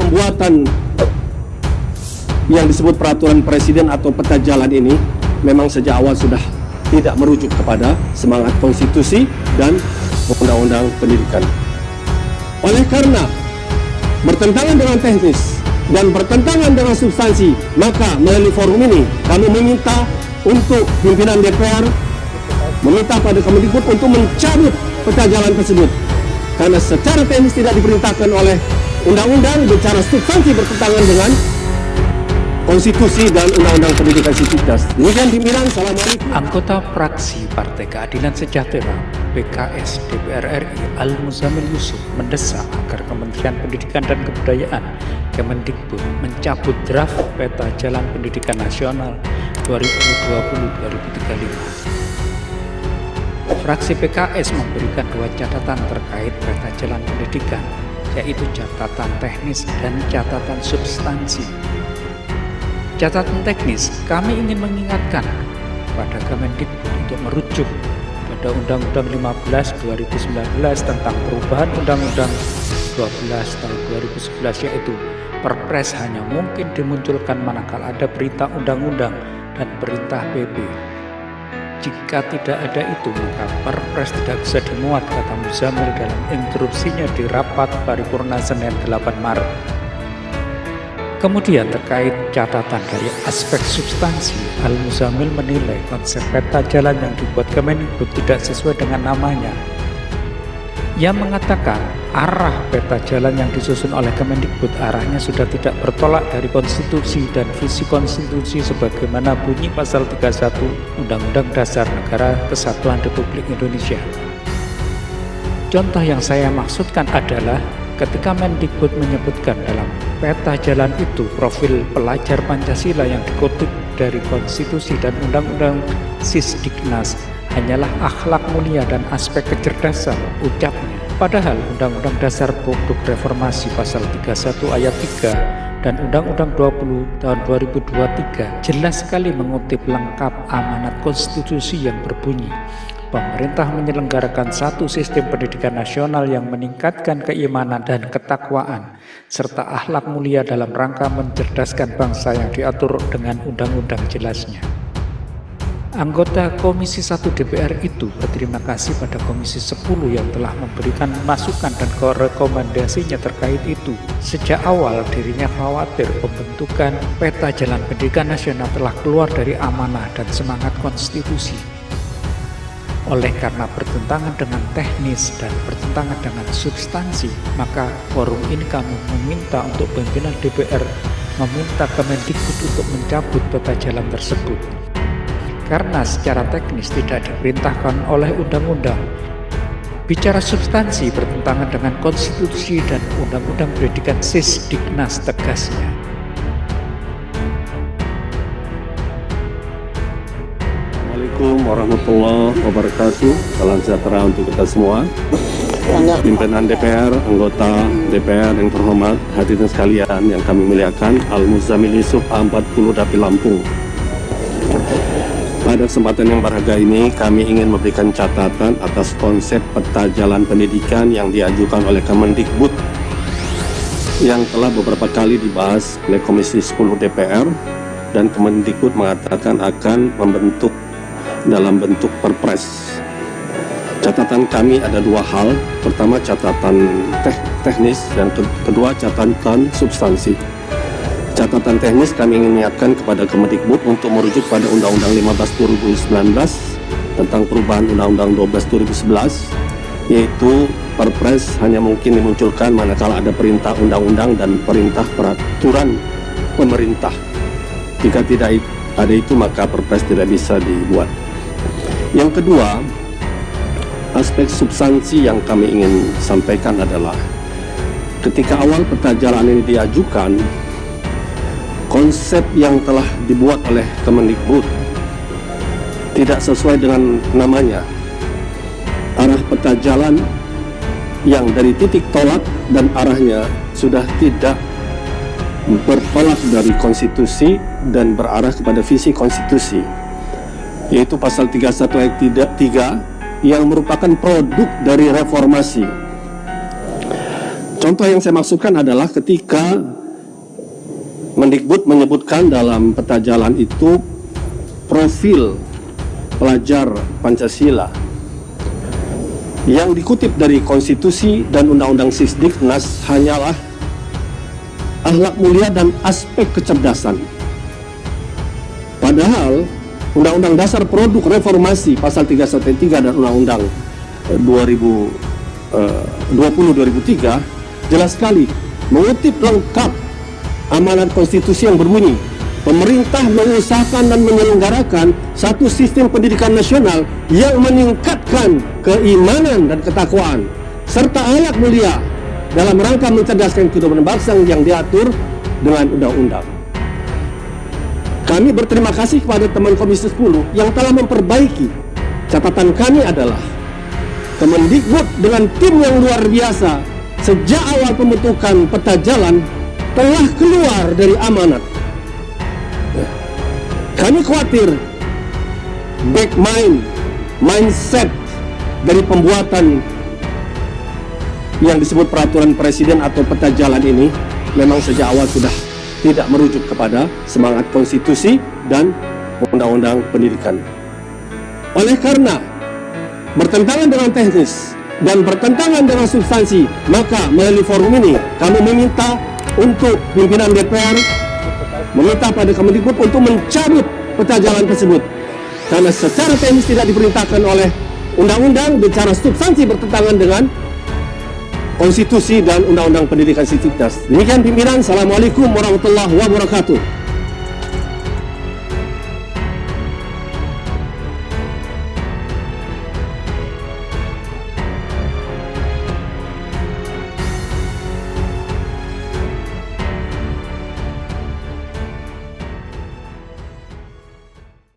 pembuatan yang disebut peraturan presiden atau peta jalan ini memang sejak awal sudah tidak merujuk kepada semangat konstitusi dan undang-undang pendidikan. Oleh karena bertentangan dengan teknis dan bertentangan dengan substansi, maka melalui forum ini kami meminta untuk pimpinan DPR meminta pada Kemendikbud untuk mencabut peta jalan tersebut, karena secara teknis tidak diperintahkan oleh undang-undang, bicara substansi bertentangan dengan konstitusi dan undang-undang pendidikan sivitas. Demikian pimpinan, assalamualaikum. Anggota fraksi Partai Keadilan Sejahtera PKS DPR RI Al-Muzamil Yusuf mendesak agar Kementerian Pendidikan dan Kebudayaan Kemendikbud mencabut draft peta jalan pendidikan nasional 2020-2035. Fraksi PKS memberikan dua catatan terkait peta jalan pendidikan, yaitu catatan teknis dan catatan substansi. Catatan teknis, kami ingin mengingatkan pada Kemendikbud untuk merujuk pada Undang-Undang 15/2019 tentang perubahan Undang-Undang 12 tahun 2011, yaitu Perpres hanya mungkin dimunculkan manakala ada perintah undang-undang dan perintah PP. Jika tidak ada itu, maka Perpres tidak bisa dimuat, kata Muzamil dalam instruksinya di rapat paripurna Senin 8 Maret. Kemudian terkait catatan dari aspek substansi, Al-Muzamil menilai konsep peta jalan yang dibuat Kemendikbud tidak sesuai dengan namanya. Ia mengatakan arah peta jalan yang disusun oleh Kemendikbud arahnya sudah tidak bertolak dari konstitusi dan visi konstitusi sebagaimana bunyi pasal 31 Undang-Undang Dasar Negara Kesatuan Republik Indonesia. Contoh yang saya maksudkan adalah ketika Mendikbud menyebutkan dalam peta jalan itu profil pelajar Pancasila yang dikutip dari konstitusi dan undang-undang Sisdiknas hanyalah akhlak mulia dan aspek kecerdasan, ucapnya. Padahal Undang-Undang Dasar Pokok Reformasi pasal 31 ayat 3 dan Undang-Undang 20 tahun 2023 jelas sekali mengutip lengkap amanat konstitusi yang berbunyi, pemerintah menyelenggarakan satu sistem pendidikan nasional yang meningkatkan keimanan dan ketakwaan, serta akhlak mulia dalam rangka mencerdaskan bangsa yang diatur dengan undang-undang jelasnya. Anggota Komisi 1 DPR itu berterima kasih pada Komisi 10 yang telah memberikan masukan dan rekomendasinya terkait itu. Sejak awal dirinya khawatir pembentukan peta jalan pendidikan nasional telah keluar dari amanah dan semangat konstitusi. Oleh karena bertentangan dengan teknis dan bertentangan dengan substansi, maka forum ini kami meminta untuk pimpinan DPR meminta Kemendikbud untuk mencabut peta jalan tersebut. Karena secara teknis tidak diperintahkan oleh undang-undang. Bicara substansi bertentangan dengan konstitusi dan undang-undang pendidikan Sisdiknas, tegasnya. Assalamualaikum warahmatullahi wabarakatuh. Salam sejahtera untuk kita semua. Pimpinan DPR, anggota DPR yang terhormat, hadirin sekalian yang kami muliakan, Al-Muzamil Yusuf A40 Dapil Lampung. Pada kesempatan yang berharga ini, kami ingin memberikan catatan atas konsep peta jalan pendidikan yang diajukan oleh Kemendikbud yang telah beberapa kali dibahas oleh Komisi 10 DPR, dan Kemendikbud mengatakan akan membentuk dalam bentuk perpres. Catatan kami ada dua hal. Pertama, catatan teknis, dan kedua, catatan substansi. Catatan teknis kami ingin mengingatkan kepada Kemendikbud untuk merujuk pada Undang-Undang 15/2019 tentang perubahan Undang-Undang 12/2011, yaitu Perpres hanya mungkin dimunculkan manakala ada perintah undang-undang dan perintah peraturan pemerintah. Jika tidak ada itu, maka Perpres tidak bisa dibuat. Yang kedua, aspek substansi yang kami ingin sampaikan adalah ketika awal peta jalan ini diajukan, konsep yang telah dibuat oleh Kemendikbud tidak sesuai dengan namanya. Arah peta jalan yang dari titik tolak dan arahnya sudah tidak bertolak dari konstitusi dan berarah kepada visi konstitusi, yaitu pasal 31 ayat 3 yang merupakan produk dari reformasi. Contoh yang saya maksudkan adalah ketika Mendikbud menyebutkan dalam peta jalan itu profil pelajar Pancasila yang dikutip dari konstitusi dan undang-undang Sisdiknas hanyalah akhlak mulia dan aspek kecerdasan. Padahal Undang-Undang Dasar Produk Reformasi pasal 313 dan Undang-Undang 2003 jelas sekali mengutip lengkap amanat konstitusi yang berbunyi, pemerintah mengusahakan dan menyelenggarakan satu sistem pendidikan nasional yang meningkatkan keimanan dan ketakwaan serta akhlak mulia dalam rangka mencerdaskan kehidupan bangsa yang diatur dengan undang-undang. Kami berterima kasih kepada teman Komisi 10 yang telah memperbaiki. Catatan kami adalah Kemendikbud dengan tim yang luar biasa sejak awal pembentukan peta jalan telah keluar dari amanat. Kami khawatir mindset dari pembuatan yang disebut peraturan presiden atau peta jalan ini memang sejak awal sudah tidak merujuk kepada semangat konstitusi dan undang-undang pendidikan. Oleh karena bertentangan dengan teknis dan bertentangan dengan substansi, maka melalui forum ini kami meminta untuk pimpinan DPR meminta pada Kemendikbud untuk mencabut peta jalan tersebut karena secara teknis tidak diperintahkan oleh undang-undang, secara substansi bertentangan dengan konstitusi dan undang-undang pendidikan Sisdiknas. Demikian pimpinan. Assalamualaikum warahmatullahi wabarakatuh.